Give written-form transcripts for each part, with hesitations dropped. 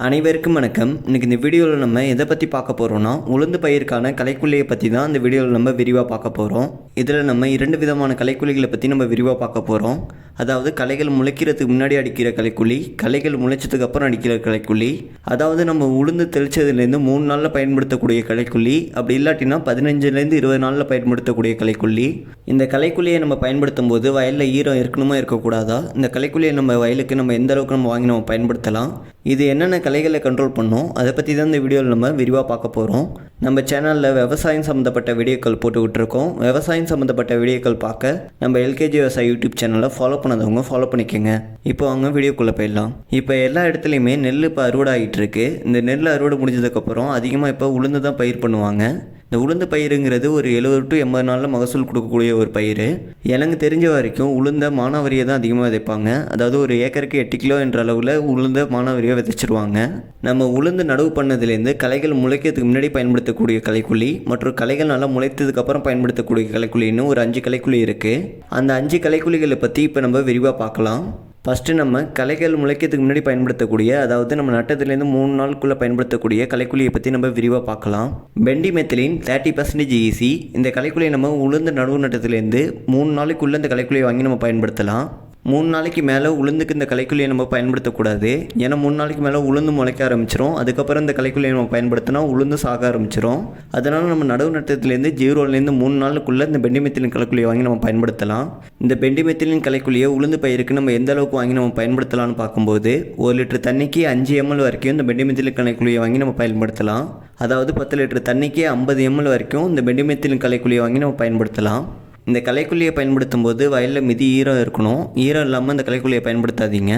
அனைவருக்கும் வணக்கம். இன்றைக்கி இந்த வீடியோவில் நம்ம எதை பற்றி பார்க்க போகிறோம்னா, உளுந்து பயிருக்கான களைக்கொல்லியை பற்றி தான் இந்த வீடியோவில் நம்ம விரிவாக பார்க்க போகிறோம். இதில் நம்ம 2 விதமான களைக்கொல்லிகளை பற்றி நம்ம விரிவாக பார்க்க போகிறோம். அதாவது களைகள் முளைக்கிறதுக்கு முன்னாடி அடிக்கிற களைக்கொல்லி, களைகள் முளைச்சதுக்கு அப்புறம் அடிக்கிற களைக்கொல்லி. அதாவது நம்ம உளுந்து தெளித்ததுலேருந்து 3 நாளில் பயன்படுத்தக்கூடிய களைக்கொல்லி, அப்படி இல்லாட்டினா 15லேருந்து 20 நாளில் பயன்படுத்தக்கூடிய களைக்கொல்லி. இந்த களைக்கொல்லியை நம்ம பயன்படுத்தும் போது வயலில் ஈரம் இருக்கணுமா இருக்கக்கூடாதா, இந்த களைக்கொல்லியை நம்ம வயலுக்கு நம்ம எந்த அளவுக்கு நம்ம வாங்கி நம்ம பயன்படுத்தலாம், இது என்னென்ன களைகளை கண்ட்ரோல் பண்ணோம், அதை பற்றி தான் இந்த வீடியோவில் நம்ம விரிவாக பார்க்க போகிறோம். நம்ம சேனலில் விவசாயம் சம்மந்தப்பட்ட வீடியோக்கள் போட்டுக்கிட்டு இருக்கோம். விவசாயம் சம்மந்தப்பட்ட வீடியோக்கள் பார்க்க நம்ம எல்கேஜி விவசாய யூடியூப் சேனலை ஃபாலோ பண்ணாதவங்க ஃபாலோ பண்ணிக்கோங்க. இப்போ அவங்க வீடியோக்குள்ளே போயிடலாம். இப்போ எல்லா இடத்துலையுமே நெல் இப்போ அறுவடை ஆகிட்டு இருக்கு. இந்த நெல் அறுவடை முடிஞ்சதுக்கப்புறம் அதிகமாக இப்போ உளுந்து தான் பயிர் பண்ணுவாங்க. இந்த உளுந்து பயிருங்கிறது ஒரு 70 to 80 நாளில் மகசூல் கொடுக்கக்கூடிய ஒரு பயிர். எனக்கு தெரிஞ்ச வரைக்கும் உளுந்த மானாவரியை தான் அதிகமாக விதைப்பாங்க. அதாவது ஒரு ஏக்கருக்கு 8 கிலோ என்ற அளவில் உளுந்த மானாவரியாக விதைச்சிருவாங்க. நம்ம உளுந்து நடவு பண்ணதுலேருந்து களைகள் முளைக்கிறதுக்கு முன்னாடி பயன்படுத்தக்கூடிய களைக்கொல்லி மற்றும் களைகள் நல்லா முளைத்ததுக்கப்புறம் பயன்படுத்தக்கூடிய களைக்கொல்லின்னு ஒரு 5 களைக்கொல்லி இருக்குது. அந்த 5 களைக்கொல்லிகளை பற்றி இப்போ நம்ம விரிவாக பார்க்கலாம். ஃபஸ்ட்டு நம்ம களைகள் முளைக்கிறதுக்கு முன்னாடி பயன்படுத்தக்கூடிய, அதாவது நம்ம நட்டத்துலேருந்து 3 நாளுக்குள்ளே பயன்படுத்தக்கூடிய களைக்கொல்லியை பற்றி நம்ம விரிவாக பார்க்கலாம். பெண்டிமெத்திலின் 30% EC. இந்த களைக்கொல்லியை நம்ம உளுந்து நடவு நட்டத்துலேருந்து 3 நாளைக்குள்ளே இந்த களைக்கொல்லியை வாங்கி நம்ம பயன்படுத்தலாம். 3 நாளைக்கு மேலே உளுந்துக்கு இந்த களைக்கொல்லியை நம்ம பயன்படுத்தக்கூடாது. ஏன்னா 3 நாளைக்கு மேலே உளுந்து முளைக்க ஆரம்பிச்சிடும். அதுக்கப்புறம் இந்த களைக்கொல்லியை நம்ம பயன்படுத்தினா உளுந்து சாக ஆரம்பிச்சிடும். அதனால் நம்ம நடவு நட்டத்துலேருந்து 0லேருந்து 3 நாளுக்குள்ளே இந்த பெண்டிமெத்திலின் களைக்கொல்லியை வாங்கி நம்ம பயன்படுத்தலாம். இந்த பெண்டிமெத்திலின் களைக்கொல்லியை உளுந்து பயிருக்கு நம்ம எந்த அளவுக்கு வாங்கி நம்ம பயன்படுத்தலாம்னு பார்க்கும்போது, 1 லிட்டர் தண்ணிக்கு 5 ml வரைக்கும் இந்த பெண்டிமெத்திலின் களைக்கொல்லியை வாங்கி நம்ம பயன்படுத்தலாம். அதாவது 10 லிட்டர் தண்ணிக்கு 50 ml வரைக்கும் இந்த பெண்டிமெத்திலின் களைக்கொல்லியை வாங்கி நம்ம பயன்படுத்தலாம். இந்த களைக்கொல்லியை பயன்படுத்தும் போது வயலில் மிதி ஈரம் இருக்கணும். ஈரம் இல்லாமல் இந்த களைக்கொல்லியை பயன்படுத்தாதீங்க.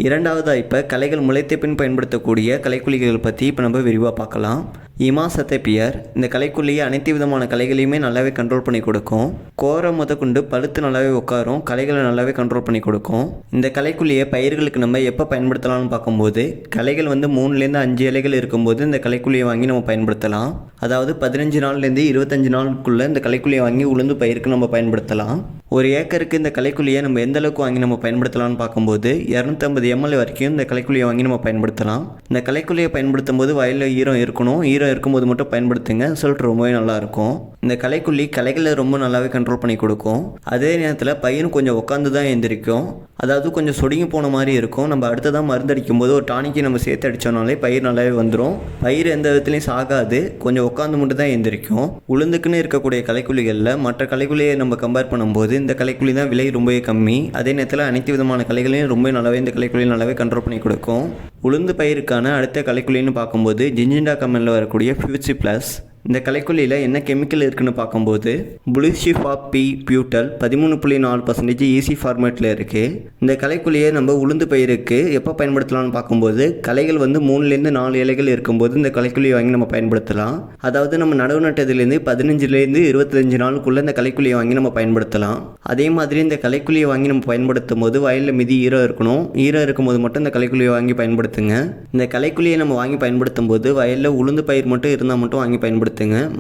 இரண்டாவதாக இப்போ களைகள் முளைத்த பின் பயன்படுத்தக்கூடிய களைக்கொல்லிகள் பற்றி இப்போ நம்ம விரிவாக பார்க்கலாம். இமாசத்தேபியர். இந்த களைக்கொல்லியை அனைத்து விதமான களைகளையுமே நல்லாவே கண்ட்ரோல் பண்ணி கொடுக்கும். கோரை முதற்கொண்டு பழுத்து நல்லாவே உட்காரும், களைகளை நல்லாவே கண்ட்ரோல் பண்ணி கொடுக்கும். இந்த களைக்கொல்லியை பயிர்களுக்கு நம்ம எப்போ பயன்படுத்தலாம்னு பார்க்கும்போது, களைகள் 3லேருந்து 5 இலைகள் இருக்கும்போது இந்த களைக்கொல்லியை வாங்கி நம்ம பயன்படுத்தலாம். அதாவது 15 நாள்லேருந்து 25 நாளுக்குள்ளே இந்த களைக்கொல்லியை வாங்கி உளுந்து பயிருக்கு நம்ம பயன்படுத்தலாம். ஒரு ஏக்கருக்கு இந்த களைக்கொல்லியை நம்ம எந்த அளவுக்கு வாங்கி நம்ம பயன்படுத்தலாம்னு பார்க்கும்போது 250 ml வரைக்கும் இந்த களைக்கொல்லியை வாங்கி நம்ம பயன்படுத்தலாம். இந்த களைக்கொல்லியை பயன்படுத்தும் போது வயலில் ஈரம் இருக்கணும். ஈரம் இருக்கும்போது மட்டும் பயன்படுத்துங்க. ரிசல்ட் ரொம்பவே நல்லாயிருக்கும். இந்த களைக்கொல்லி களைகளை ரொம்ப நல்லாவே கண்ட்ரோல் பண்ணி கொடுக்கும். அதே நேரத்தில் பயிரும் கொஞ்சம் உட்காந்து தான் எழுந்திரிக்கும். அதாவது கொஞ்சம் சொடுங்கி போன மாதிரி இருக்கும். நம்ம அடுத்ததான் மருந்தடிக்கும் போது ஒரு டானிக்கை நம்ம சேர்த்து அடித்தோம்னாலே பயிர் நல்லாவே வந்துடும். பயிர் எந்த விதத்துலையும் சாகாது, கொஞ்சம் உட்காந்து மட்டும் தான் எழுந்திரிக்கும். உளுந்துக்குன்னு இருக்கக்கூடிய களைக்கொல்லிகளில் மற்ற களைக்கொல்லியை நம்ம கம்பேர் பண்ணும்போது இந்த களைக்கொல்லி தான் விலை ரொம்பவே கம்மி. அதே நேரத்தில் அனைத்து விதமான களைகளையும் ரொம்ப நல்லாவே இந்த களைக்கொல்லி நல்லாவே கண்ட்ரோல் பண்ணி கொடுக்கும். உளுந்து பயிருக்கான அடுத்த களைக்கொல்லின்னு பார்க்கும்போது ஜிஞ்சிண்டா கம்பெனியில் வரக்கூடிய ஃபியூசி ப்ளஸ். இந்த களைக்கொல்லியில் என்ன கெமிக்கல் இருக்குதுன்னு பார்க்கும்போது புளிசிஃபாப் பி பியூட்டல் 13.4% EC ஃபார்மேட்டில் இருக்குது. இந்த களைக்கொல்லியை நம்ம உளுந்து பயிருக்கு எப்போ பயன்படுத்தலாம்னு பார்க்கும்போது, களைகள் 3லேருந்து 4 இலைகள் இருக்கும்போது இந்த களைக்கொல்லியை வாங்கி நம்ம பயன்படுத்தலாம். அதாவது நம்ம நடவு நட்டதுலேருந்து 15லேருந்து 25 நாளுக்குள்ளே இந்த களைக்கொல்லியை வாங்கி நம்ம பயன்படுத்தலாம். அதே மாதிரி இந்த களைக்கொல்லியை வாங்கி நம்ம பயன்படுத்தும் போது வயலில் மிதி ஈரம் இருக்கணும். ஈரம் இருக்கும்போது மட்டும் இந்த களைக்கொல்லியை வாங்கி பயன்படுத்துங்க. இந்த களைக்கொல்லியை நம்ம வாங்கி பயன்படுத்தும் போது வயலில் உளுந்து பயிர் மட்டும் இருந்தால் மட்டும் வாங்கி பயன்படுத்துங்க.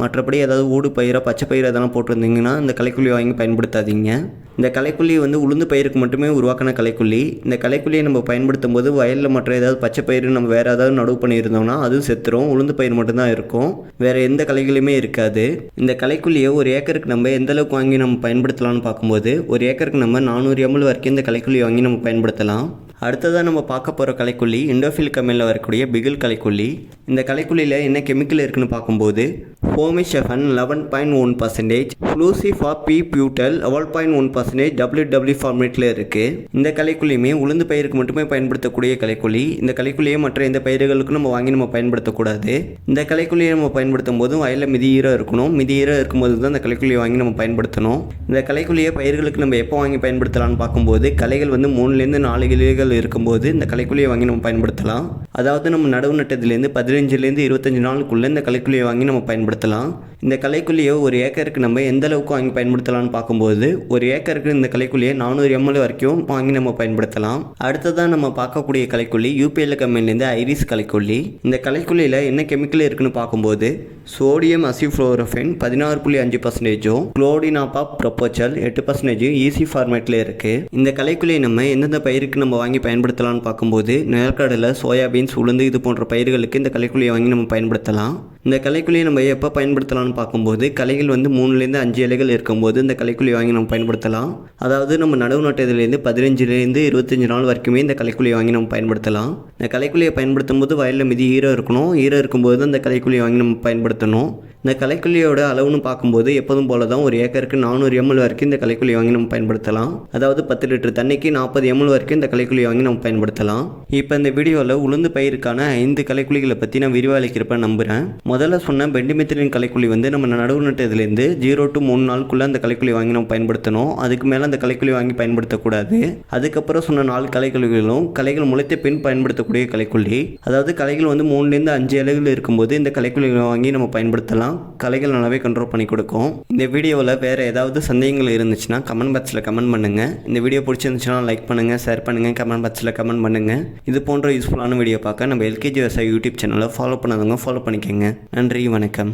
மற்றபடி ஏதாவது ஊடு பயிரோ பச்சை பயிர் அதெல்லாம் போட்டிருந்தீங்கன்னா இந்த களைக்கொல்லியை வாங்கி பயன்படுத்தாதீங்க. இந்த களைக்கொல்லி உளுந்து பயிருக்கு மட்டுமே உருவாக்கின களைக்கொல்லி. இந்த களைக்கொல்லியை நம்ம பயன்படுத்தும் போது வயலில் மற்ற ஏதாவது பச்சை பயிர் நம்ம வேறு ஏதாவது நடவு பண்ணியிருந்தோம்னா அதுவும் செத்துரும். உளுந்து பயிர் மட்டும்தான் இருக்கும், வேறு எந்த களைகளுமே இருக்காது. இந்த களைக்கொல்லியை ஒரு ஏக்கருக்கு நம்ம எந்த அளவுக்கு வாங்கி நம்ம பயன்படுத்தலாம்னு பார்க்கும்போது, ஒரு ஏக்கருக்கு நம்ம 400 ml வரைக்கும் இந்த களைக்கொல்லியை வாங்கி நம்ம பயன்படுத்தலாம். அடுத்ததாக நம்ம பார்க்க போகிற களைக்கொல்லி இண்டோஃபில் கம்பெனியில் வரக்கூடிய பிகில் களைக்கொல்லி. இந்த களைக்கொல்லியில் என்ன கெமிக்கல் இருக்குன்னு பார்க்கும்போது ஃபோமிஷெஃபன் 11.1%, ஃப்ளூசிஃபாப் பி பியூட்டல் 12.1% WW ஃபார்மேட்டில் இருக்குது. இந்த களைக்கொல்லியுமே உளுந்து பயிருக்கு மட்டுமே பயன்படுத்தக்கூடிய களைக்கொல்லி. இந்த களைக்கொல்லியை மற்ற எந்த பயிர்களுக்கும் நம்ம வாங்கி நம்ம பயன்படுத்தக்கூடாது. இந்த களைக்கொல்லியை நம்ம பயன்படுத்தும் போதும் வயலில் மிதி ஈரம் இருக்கணும். மிதி ஈரம் இருக்கும்போது தான் இந்த களைக்கொல்லியை வாங்கி நம்ம பயன்படுத்தணும். இந்த களைக்கொல்லியை பயிர்களுக்கு நம்ம எப்போ வாங்கி பயன்படுத்தலாம்னு பார்க்கும்போது, களைகள் 3லேருந்து 4 இலைகள் இருக்கும்போது இந்த களைக்கொல்லியை வாங்கி நம்ம பயன்படுத்தலாம். அதாவது நம்ம நடவு நட்டதுலேருந்து 15லேருந்து 25 நாளுக்குள்ளே இந்த களைக்கொல்லியை வாங்கி நம்ம பயன்படுத்தலாம். இந்த களைக்கொல்லியை ஒரு ஏக்கருக்கு நம்ம எந்த அளவுக்கு வாங்கி பயன்படுத்தலாம்னு பார்க்கும்போது ஒரு ஏக்கருக்கு இந்த களைக்கொல்லியை 400 ml வரைக்கும் வாங்கி நம்ம பயன்படுத்தலாம். அடுத்ததான் நம்ம பார்க்கக்கூடிய களைக்கொல்லி UPL கம்பெனிலேருந்து ஐரிஸ் களைக்கொல்லி. இந்த களைக்கொல்லியில் என்ன கெமிக்கல் இருக்குன்னு பார்க்கும்போது சோடியம் அசிஃப்ளோரோஃபென் 16.5%, குளோடினாபா ப்ரொபோச்சல் 8% ஈஸி ஃபார்மேட்டில் இருக்குது. இந்த களைக்கொல்லியை நம்ம எந்தெந்த பயிருக்கு நம்ம வாங்கி பயன்படுத்தலாம்னு பார்க்கும்போது நிலக்கடலை, சோயாபீன்ஸ், உளுந்து இது போன்ற பயிர்களுக்கு இந்த களைக்கொல்லியை வாங்கி நம்ம பயன்படுத்தலாம். இந்த களைக்கொல்லியை நம்ம எப்போ பயன்படுத்தலாம்னு பார்க்கும்போது களைகள் 3லேருந்து 5 இலைகள் இருக்கும்போது இந்த களைக்கொல்லியை வாங்கி நம்ம பயன்படுத்தலாம். அதாவது நம்ம நடவு நட்டதுலேருந்து 15லேருந்து 25 நாள் வரைக்குமே இந்த களைக்கொல்லியை வாங்கி நம்ம பயன்படுத்தலாம். இந்த களைக்கொல்லியை பயன்படுத்தும் போது வயலில் மீதி ஈரம் இருக்கணும். ஈரம் இருக்கும்போது அந்த களைக்கொல்லியை வாங்கி நம்ம பயன்படுத்தணும். இந்த களைக்கொல்லியோட அளவுன்னு பார்க்கும்போது எப்போதும் போல தான் ஒரு ஏக்கருக்கு 400 ml வரைக்கும் இந்த களைக்கொல்லியை வாங்கி நம்ம பயன்படுத்தலாம். அதாவது 10 லிட்டர் தண்ணிக்கு 40 ml வரைக்கும் இந்த களைக்கொல்லியை வாங்கி நம்ம பயன்படுத்தலாம். இப்போ இந்த வீடியோவில் உளுந்து பயிருக்கான 5 களைக்கொல்லிகளை பற்றி நான் விரிவாக அளிக்கிறப்ப நம்புகிறேன். முதல்ல சொன்ன பெண்டிமெத்திலின் களைக்கொல்லி நம்ம நடவு நட்டதுலேருந்து 0 to 3 நாளுக்குள்ளே அந்த களைக்கொல்லி வாங்கி நம்ம பயன்படுத்தணும். அதுக்கு மேலே அந்த களைக்கொல்லி வாங்கி பயன்படுத்தக்கூடாது. அதுக்கப்புறம் சொன்ன 4 களைக்கொல்லிகளும் களைகள் முளைத்த பின் பயன்படுத்தக்கூடிய களைக்கொல்லி. அதாவது களைகள் 3லேருந்து 5 இலைகள் இருக்கும்போது இந்த களைக்கொல்லிகளை வாங்கி நம்ம பயன்படுத்தலாம். களைகள் நல்லாவே கண்ட்ரோல் பண்ணி கொடுக்கும். இந்த வீடியோவில் வேறு ஏதாவது சந்தேகங்கள் இருந்துச்சுன்னா கமெண்ட் பாக்ஸில் கமெண்ட் பண்ணுங்கள். இந்த வீடியோ பிடிச்சிருந்துச்சுன்னா லைக் பண்ணுங்கள், ஷேர் பண்ணுங்கள், கமெண்ட் பாக்ஸில் கமெண்ட் பண்ணுங்கள். இது போன்ற யூஸ்ஃபுல்லான வீடியோ பார்க்க நம்ம LKG விவசாயி யூடியூப் சேனலை ஃபாலோ பண்ணாதவங்க ஃபாலோ பண்ணிக்கோங்க. நன்றி, வணக்கம்.